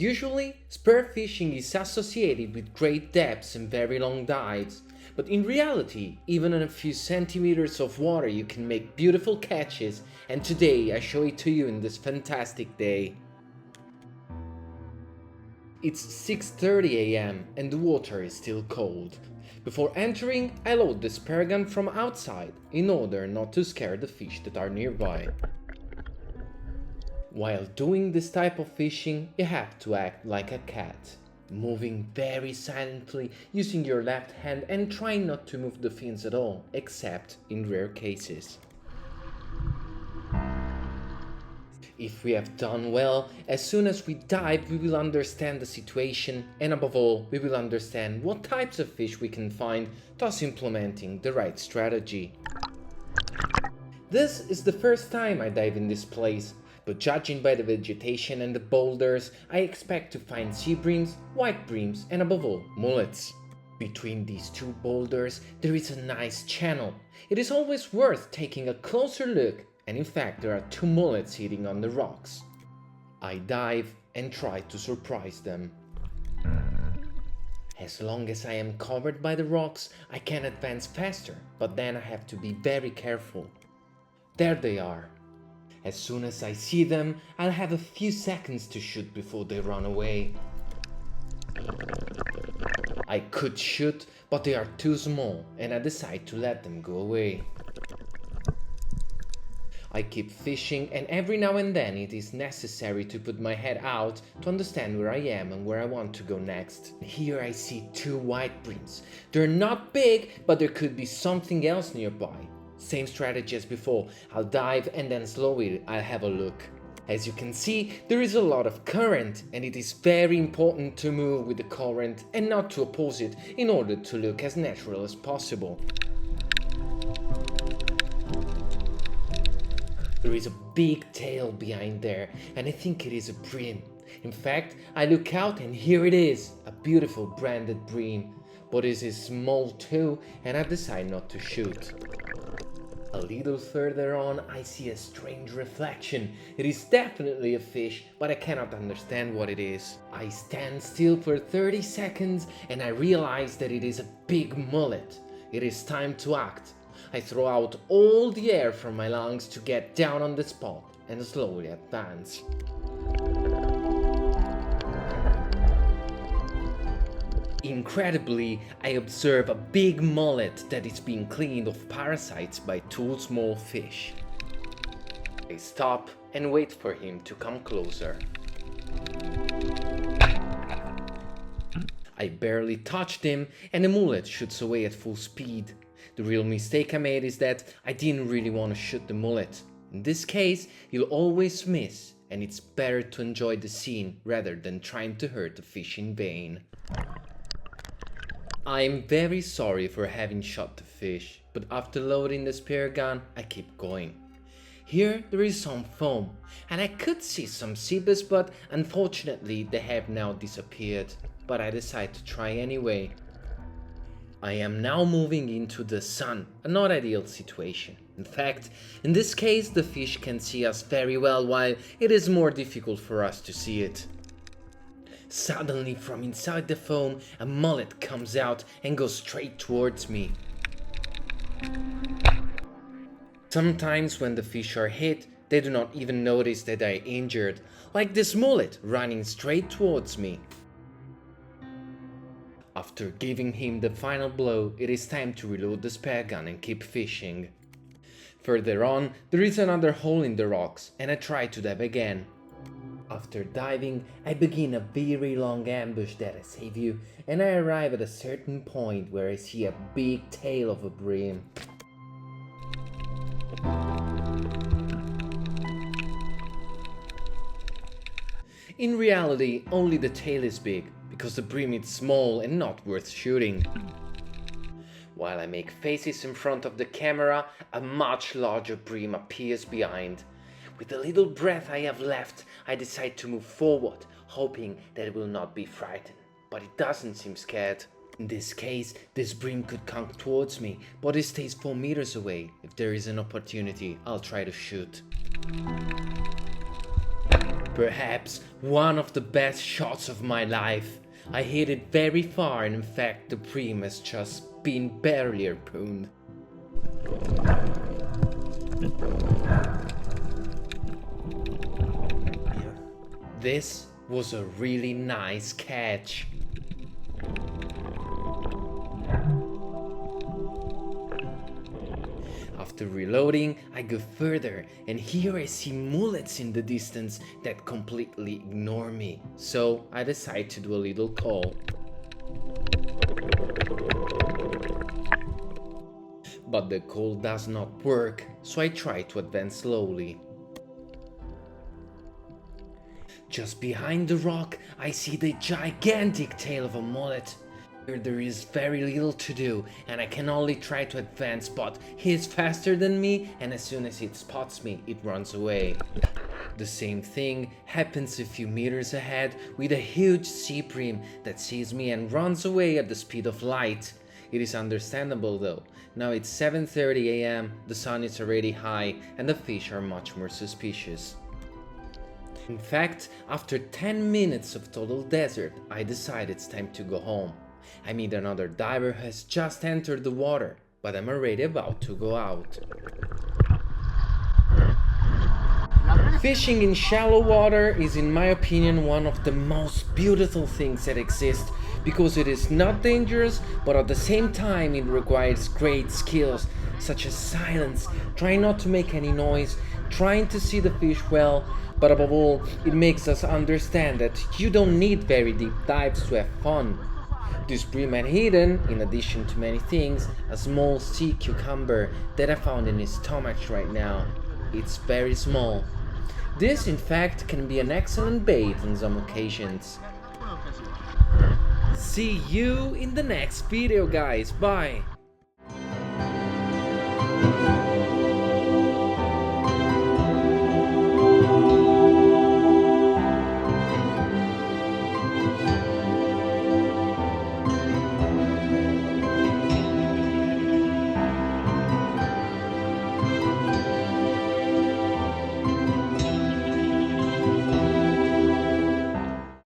Usually, spearfishing is associated with great depths and very long dives, but in reality, even in a few centimeters of water you can make beautiful catches, and today I show it to you in this fantastic day. It's 6:30 a.m. and the water is still cold. Before entering, I load the speargun from outside in order not to scare the fish that are nearby. While doing this type of fishing, you have to act like a cat, moving very silently using your left hand and trying not to move the fins at all, except in rare cases. If we have done well, as soon as we dive we will understand the situation, and above all we will understand what types of fish we can find, thus implementing the right strategy. This is the first time I dive in this place, but judging by the vegetation and the boulders, I expect to find sea breams, white breams, and above all, mullets. Between these two boulders there is a nice channel. It is always worth taking a closer look, and in fact there are two mullets sitting on the rocks. I dive and try to surprise them. As long as I am covered by the rocks, I can advance faster, but then I have to be very careful. There they are. As soon as I see them, I'll have a few seconds to shoot before they run away. I could shoot, but they are too small, and I decide to let them go away. I keep fishing, and every now and then it is necessary to put my head out to understand where I am and where I want to go next. Here I see two white breams. They're not big, but there could be something else nearby. Same strategy as before, I'll dive and then slowly I'll have a look. As you can see, there is a lot of current, and it is very important to move with the current and not to oppose it in order to look as natural as possible. There is a big tail behind there, and I think it is a bream. In fact, I look out and here it is, a beautiful branded bream. But it is small too, and I decide not to shoot. A little further on, I see a strange reflection. It is definitely a fish, but I cannot understand what it is. I stand still for 30 seconds and I realize that it is a big mullet. It is time to act. I throw out all the air from my lungs to get down on the spot and slowly advance. Incredibly, I observe a big mullet that is being cleaned of parasites by two small fish. I stop and wait for him to come closer. I barely touched him and the mullet shoots away at full speed. The real mistake I made is that I didn't really want to shoot the mullet. In this case, you'll always miss, and it's better to enjoy the scene rather than trying to hurt the fish in vain. I am very sorry for having shot the fish, but after loading the speargun, I keep going. Here there is some foam, and I could see some seabass, but unfortunately they have now disappeared, but I decide to try anyway. I am now moving into the sun, a not ideal situation. In fact, in this case the fish can see us very well, while it is more difficult for us to see it. Suddenly, from inside the foam, a mullet comes out and goes straight towards me. Sometimes when the fish are hit, they do not even notice that I am injured, like this mullet running straight towards me. After giving him the final blow, it is time to reload the speargun and keep fishing. Further on, there is another hole in the rocks, and I try to dive again. After diving, I begin a very long ambush that I save you, and I arrive at a certain point where I see a big tail of a bream. In reality, only the tail is big, because the bream is small and not worth shooting. While I make faces in front of the camera, a much larger bream appears behind. With the little breath I have left, I decide to move forward, hoping that it will not be frightened, but it doesn't seem scared. In this case, this bream could come towards me, but it stays 4 meters away. If there is an opportunity, I'll try to shoot. Perhaps one of the best shots of my life. I hit it very far, and in fact the bream has just been barely harpooned. This was a really nice catch. After reloading, I go further, and here I see mullets in the distance that completely ignore me. So I decide to do a little call. But the call does not work, so I try to advance slowly. Just behind the rock, I see the gigantic tail of a mullet. There is very little to do, and I can only try to advance, but he is faster than me, and as soon as it spots me, it runs away. The same thing happens a few meters ahead with a huge sea bream that sees me and runs away at the speed of light. It is understandable though. Now it's 7:30 AM, the sun is already high, and the fish are much more suspicious. In fact, after 10 minutes of total desert, I decide it's time to go home. I meet another diver who has just entered the water, but I'm already about to go out. Fishing in shallow water is, in my opinion, one of the most beautiful things that exist, because it is not dangerous, but at the same time it requires great skills, such as silence, trying not to make any noise, trying to see the fish well, but above all, it makes us understand that you don't need very deep dives to have fun. This bream had hidden, in addition to many things, a small sea cucumber that I found in his stomach right now. It's very small. This, in fact, can be an excellent bait on some occasions. See you in the next video, guys. Bye!